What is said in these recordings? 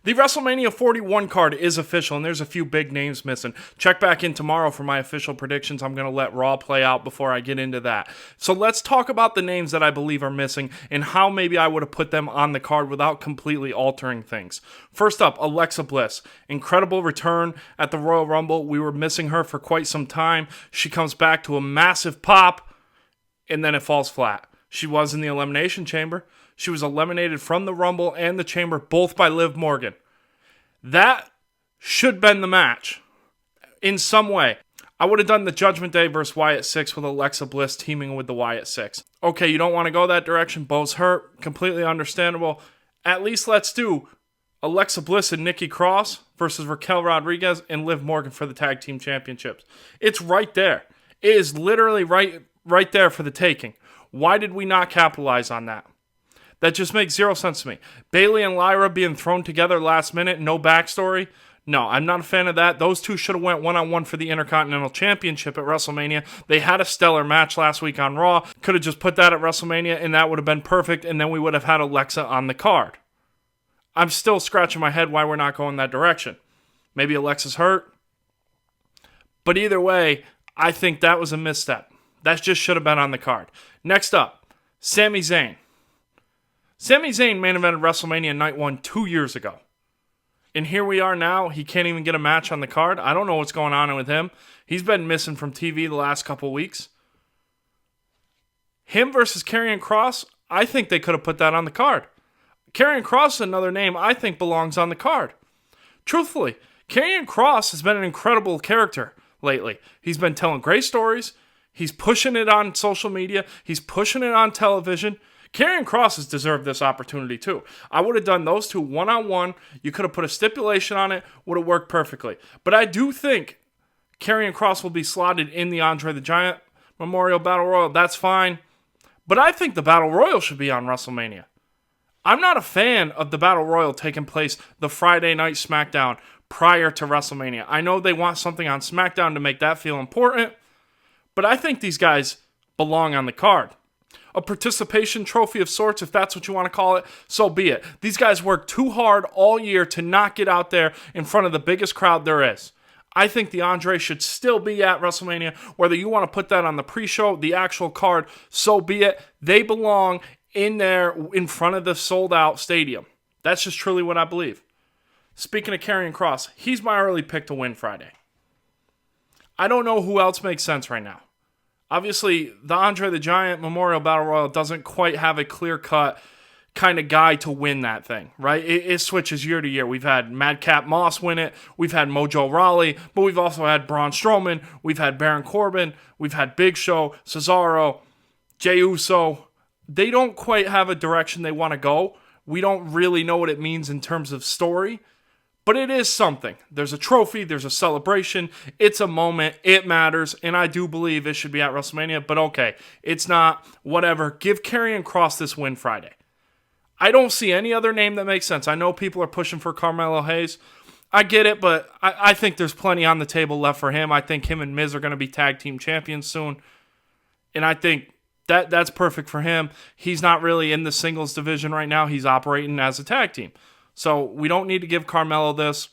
The WrestleMania 41 card is official, and there's a few big names missing. Check back in tomorrow for my official predictions. I'm going to let Raw play out before I get into that. So let's talk about the names that I believe are missing and how maybe I would have put them on the card without completely altering things. First up, Alexa Bliss. Incredible return at the Royal Rumble. We were missing her for quite some time. She comes back to a massive pop, and then it falls flat. She was in the Elimination Chamber. She was eliminated from the Rumble and the Chamber, both by Liv Morgan. That should have been the match in some way. I would have done the Judgment Day versus Wyatt 6 with Alexa Bliss teaming with the Wyatt 6. Okay, you don't want to go that direction. Bo's hurt. Completely understandable. At least let's do Alexa Bliss and Nikki Cross versus Raquel Rodriguez and Liv Morgan for the Tag Team Championships. It's right there. It is literally right there for the taking. Why did we not capitalize on that? That just makes zero sense to me. Bayley and Lyra being thrown together last minute, no backstory. No, I'm not a fan of that. Those two should have went one-on-one for the Intercontinental Championship at WrestleMania. They had a stellar match last week on Raw. Could have just put that at WrestleMania, and that would have been perfect, and then we would have had Alexa on the card. I'm still scratching my head why we're not going that direction. Maybe Alexa's hurt. But either way, I think that was a misstep. That just should have been on the card. Next up, Sami Zayn. Sami Zayn main evented WrestleMania Night 1 2 years ago. And here we are now. He can't even get a match on the card. I don't know what's going on with him. He's been missing from TV the last couple weeks. Him versus Karrion Kross, I think they could have put that on the card. Karrion Kross is another name I think belongs on the card. Truthfully, Karrion Kross has been an incredible character lately. He's been telling great stories. He's pushing it on social media. He's pushing it on television. Karrion Kross has deserved this opportunity too. I would have done those two one-on-one. You could have put a stipulation on it. Would have worked perfectly. But I do think Karrion Kross will be slotted in the Andre the Giant Memorial Battle Royal. That's fine. But I think the Battle Royal should be on WrestleMania. I'm not a fan of the Battle Royal taking place the Friday night SmackDown prior to WrestleMania. I know they want something on SmackDown to make that feel important. But I think these guys belong on the card. A participation trophy of sorts, if that's what you want to call it, so be it. These guys work too hard all year to not get out there in front of the biggest crowd there is. I think the Andre should still be at WrestleMania. Whether you want to put that on the pre-show, the actual card, so be it. They belong in there in front of the sold-out stadium. That's just truly what I believe. Speaking of Karrion Kross, he's my early pick to win Friday. I don't know who else makes sense right now. Obviously, the Andre the Giant Memorial Battle Royal doesn't quite have a clear-cut kind of guy to win that thing, right? It switches year to year. We've had Madcap Moss win it. We've had Mojo Rawley, but we've also had Braun Strowman. We've had Baron Corbin. We've had Big Show, Cesaro, Jey Uso. They don't quite have a direction they want to go. We don't really know what it means in terms of story. But it is something. There's a trophy. There's a celebration. It's a moment. It matters. And I do believe it should be at WrestleMania. But okay, it's not. Whatever. Give Karrion Kross this win Friday. I don't see any other name that makes sense. I know people are pushing for Carmelo Hayes. I get it, but I think there's plenty on the table left for him. I think him and Miz are going to be tag team champions soon. And I think that's perfect for him. He's not really in the singles division right now. He's operating as a tag team. So we don't need to give Carmelo this.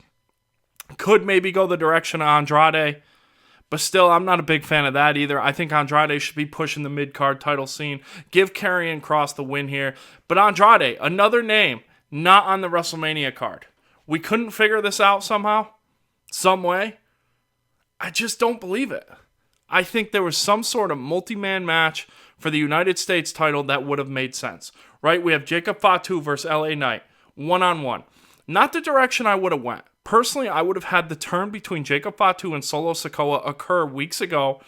Could maybe go the direction of Andrade. But still, I'm not a big fan of that either. I think Andrade should be pushing the mid-card title scene. Give Karrion Kross the win here. But Andrade, another name, not on the WrestleMania card. We couldn't figure this out somehow? Some way? I just don't believe it. I think there was some sort of multi-man match for the United States title that would have made sense. Right? We have Jacob Fatu versus LA Knight. One-on-one. Not the direction I would have went. Personally, I would have had the turn between Jacob Fatu and Solo Sikoa occur weeks ago,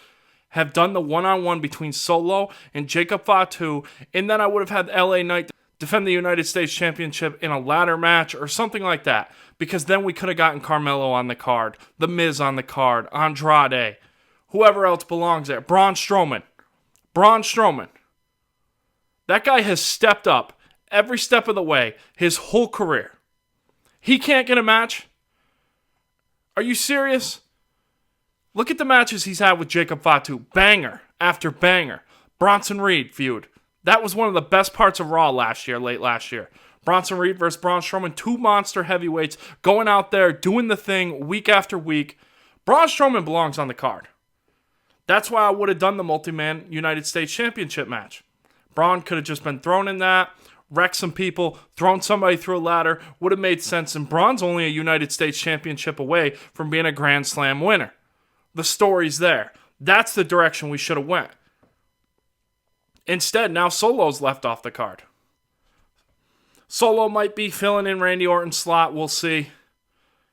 have done the one-on-one between Solo and Jacob Fatu, and then I would have had LA Knight defend the United States Championship in a ladder match or something like that, because then we could have gotten Carmelo on the card, The Miz on the card, Andrade, whoever else belongs there, Braun Strowman. That guy has stepped up every step of the way, his whole career. He can't get a match? Are you serious? Look at the matches he's had with Jacob Fatu. Banger after banger. Bronson Reed feud. That was one of the best parts of Raw late last year. Bronson Reed versus Braun Strowman, 2 monster heavyweights going out there, doing the thing week after week. Braun Strowman belongs on the card. That's why I would have done the multi-man United States Championship match. Braun could have just been thrown in that, wrecked some people, thrown somebody through a ladder, would have made sense, and Braun's only a United States Championship away from being a Grand Slam winner. The story's there. That's the direction we should have went. Instead, now Solo's left off the card. Solo might be filling in Randy Orton's slot, we'll see.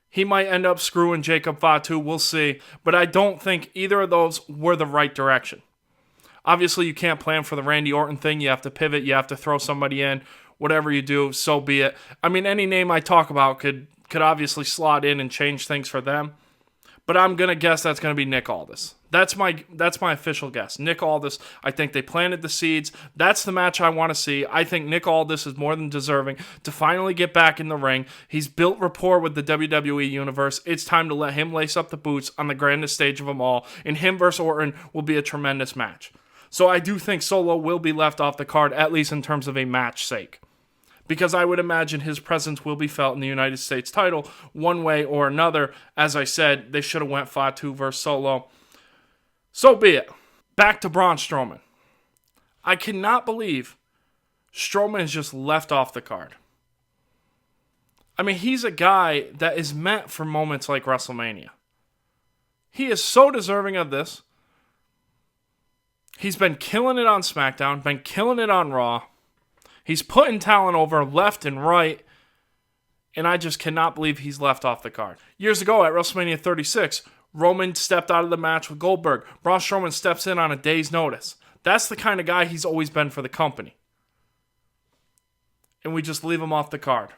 He might end up screwing Jacob Fatu, we'll see. But I don't think either of those were the right direction. Obviously, you can't plan for the Randy Orton thing. You have to pivot, you have to throw somebody in. Whatever you do, so be it. I mean, any name I talk about could obviously slot in and change things for them. But I'm going to guess that's going to be Nick Aldis. That's my official guess. Nick Aldis, I think they planted the seeds. That's the match I want to see. I think Nick Aldis is more than deserving to finally get back in the ring. He's built rapport with the WWE Universe. It's time to let him lace up the boots on the grandest stage of them all. And him versus Orton will be a tremendous match. So I do think Solo will be left off the card, at least in terms of a match sake. Because I would imagine his presence will be felt in the United States title one way or another. As I said, they should have went Fatu versus Solo. So be it. Back to Braun Strowman. I cannot believe Strowman is just left off the card. I mean, he's a guy that is meant for moments like WrestleMania. He is so deserving of this. He's been killing it on SmackDown, been killing it on Raw. He's putting talent over left and right, and I just cannot believe he's left off the card. Years ago at WrestleMania 36, Roman stepped out of the match with Goldberg. Braun Strowman steps in on a day's notice. That's the kind of guy he's always been for the company. And we just leave him off the card.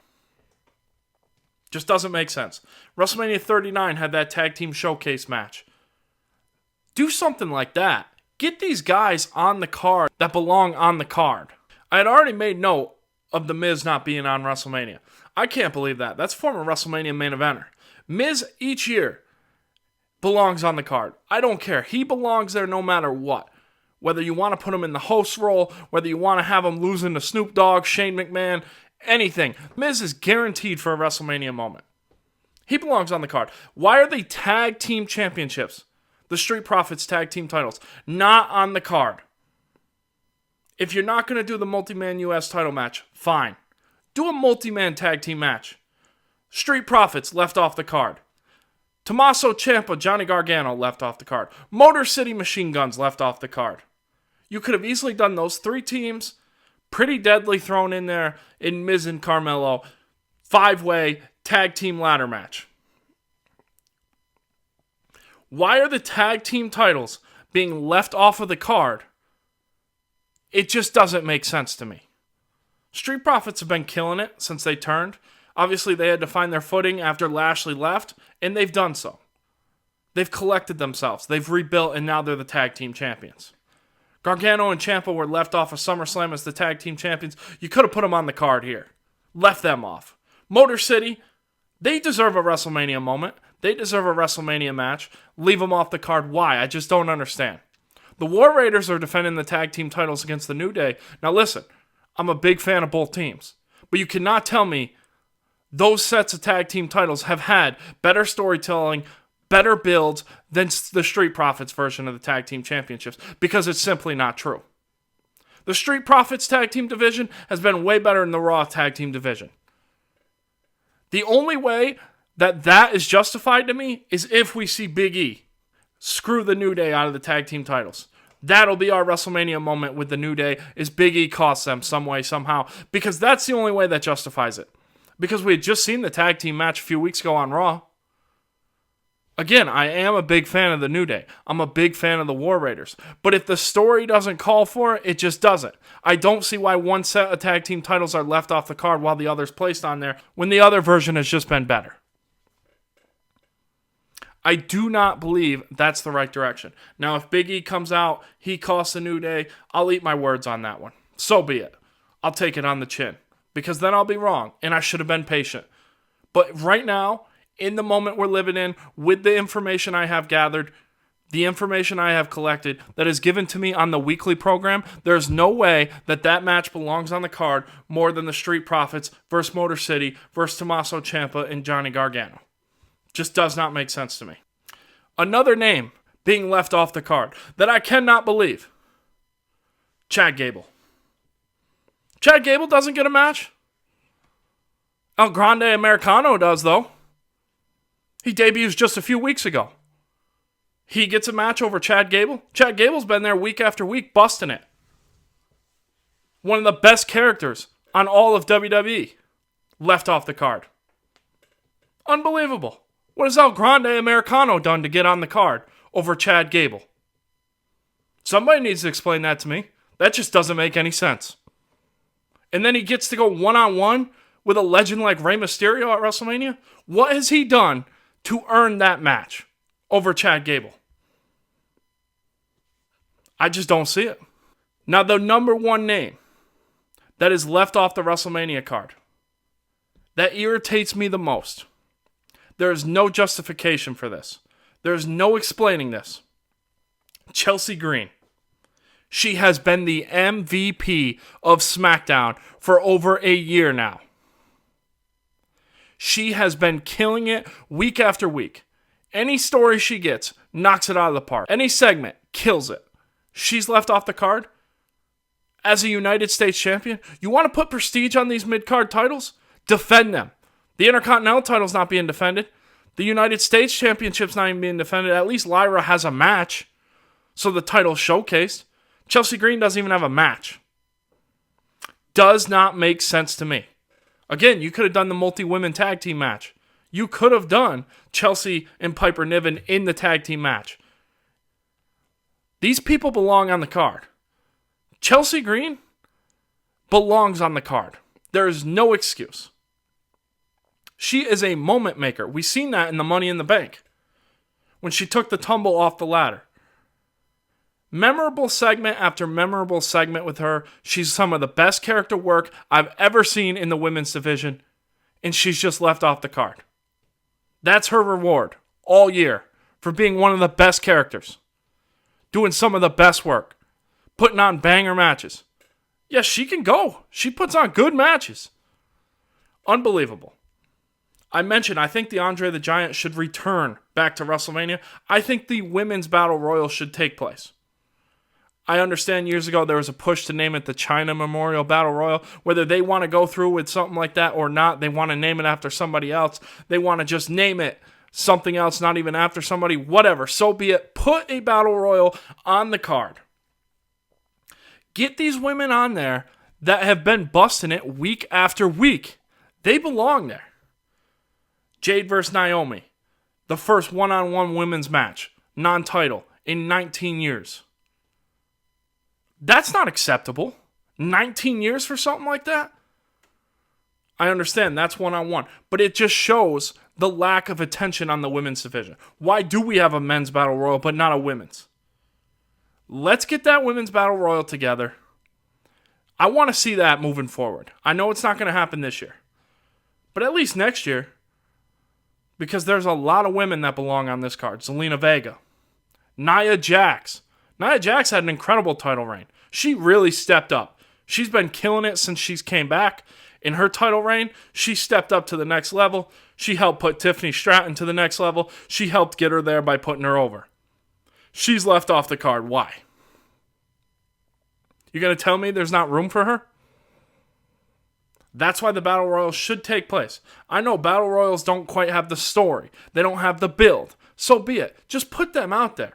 Just doesn't make sense. WrestleMania 39 had that tag team showcase match. Do something like that. Get these guys on the card that belong on the card. I had already made note of The Miz not being on WrestleMania. I can't believe that. That's former WrestleMania main eventer. Miz each year belongs on the card. I don't care. He belongs there no matter what. Whether you want to put him in the host role, whether you want to have him losing to Snoop Dogg, Shane McMahon, anything. Miz is guaranteed for a WrestleMania moment. He belongs on the card. Why are they tag team championships, the Street Profits tag team titles, not on the card? If you're not going to do the multi-man US title match, fine. Do a multi-man tag team match. Street Profits left off the card. Tommaso Ciampa, Johnny Gargano left off the card. Motor City Machine Guns left off the card. You could have easily done those 3 teams. Pretty Deadly thrown in there in Miz and Carmelo. 5-way tag team ladder match. Why are the tag team titles being left off of the card? It just doesn't make sense to me. Street Profits have been killing it since they turned. Obviously, they had to find their footing after Lashley left, and they've done so. They've collected themselves. They've rebuilt, and now they're the tag team champions. Gargano and Ciampa were left off of SummerSlam as the tag team champions. You could have put them on the card here. Left them off. Motor City, they deserve a WrestleMania moment. They deserve a WrestleMania match. Leave them off the card. Why? I just don't understand. The War Raiders are defending the tag team titles against the New Day. Now listen, I'm a big fan of both teams. But you cannot tell me those sets of tag team titles have had better storytelling, better builds than the Street Profits version of the tag team championships. Because it's simply not true. The Street Profits tag team division has been way better than the Raw tag team division. The only way that is justified to me is if we see Big E screw the New Day out of the tag team titles. That'll be our WrestleMania moment with the New Day, is Big E costs them some way, somehow. Because that's the only way that justifies it. Because we had just seen the tag team match a few weeks ago on Raw. Again, I am a big fan of the New Day. I'm a big fan of the War Raiders. But if the story doesn't call for it, it just doesn't. I don't see why one set of tag team titles are left off the card while the other's placed on there, when the other version has just been better. I do not believe that's the right direction. Now, if Big E comes out, he costs a New Day, I'll eat my words on that one. So be it. I'll take it on the chin. Because then I'll be wrong, and I should have been patient. But right now, in the moment we're living in, with the information I have gathered, the information I have collected that is given to me on the weekly program, there's no way that match belongs on the card more than the Street Profits versus Motor City versus Tommaso Ciampa and Johnny Gargano. Just does not make sense to me. Another name being left off the card that I cannot believe. Chad Gable. Chad Gable doesn't get a match. El Grande Americano does, though. He debuts just a few weeks ago. He gets a match over Chad Gable. Chad Gable's been there week after week busting it. One of the best characters on all of WWE left off the card. Unbelievable. What has El Grande Americano done to get on the card over Chad Gable? Somebody needs to explain that to me. That just doesn't make any sense. And then he gets to go one-on-one with a legend like Rey Mysterio at WrestleMania? What has he done to earn that match over Chad Gable? I just don't see it. Now, the number one name that is left off the WrestleMania card that irritates me the most, there is no justification for this. There is no explaining this. Chelsea Green. She has been the MVP of SmackDown for over a year now. She has been killing it week after week. Any story she gets, knocks it out of the park. Any segment, kills it. She's left off the card as a United States champion. You want to put prestige on these mid-card titles? Defend them. The Intercontinental title's not being defended. The United States Championship's not even being defended. At least Lyra has a match, so the title's showcased. Chelsea Green doesn't even have a match. Does not make sense to me. Again, you could have done the multi-women tag team match. You could have done Chelsea and Piper Niven in the tag team match. These people belong on the card. Chelsea Green belongs on the card. There is no excuse. She is a moment maker. We've seen that in the Money in the Bank when she took the tumble off the ladder. Memorable segment after memorable segment with her. She's some of the best character work I've ever seen in the women's division, and she's just left off the card. That's her reward all year for being one of the best characters, doing some of the best work, putting on banger matches. Yes, she can go. She puts on good matches. Unbelievable. I mentioned, I think the Andre the Giant should return back to WrestleMania. I think the Women's Battle Royal should take place. I understand years ago there was a push to name it the China Memorial Battle Royal. Whether they want to go through with something like that or not, they want to name it after somebody else. They want to just name it something else, not even after somebody. Whatever, so be it. Put a Battle Royal on the card. Get these women on there that have been busting it week after week. They belong there. Jade versus Naomi. The first one-on-one women's match. Non-title in 19 years. That's not acceptable. 19 years for something like that? I understand, that's one-on-one. But it just shows the lack of attention on the women's division. Why do we have a men's battle royal but not a women's? Let's get that women's battle royal together. I want to see that moving forward. I know it's not going to happen this year. But at least next year. Because there's a lot of women that belong on this card. Zelina Vega. Nia Jax. Nia Jax had an incredible title reign. She really stepped up. She's been killing it since she's came back. In her title reign, she stepped up to the next level. She helped put Tiffany Stratton to the next level. She helped get her there by putting her over. She's left off the card. Why? You're going to tell me there's not room for her? That's why the Battle Royals should take place. I know Battle Royals don't quite have the story. They don't have the build. So be it. Just put them out there.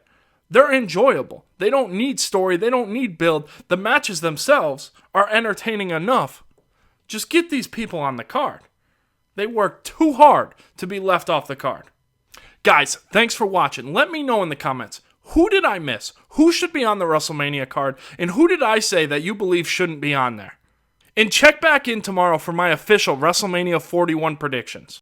They're enjoyable. They don't need story. They don't need build. The matches themselves are entertaining enough. Just get these people on the card. They work too hard to be left off the card. Guys, thanks for watching. Let me know in the comments. Who did I miss? Who should be on the WrestleMania card? And who did I say that you believe shouldn't be on there? And check back in tomorrow for my official WrestleMania 41 predictions.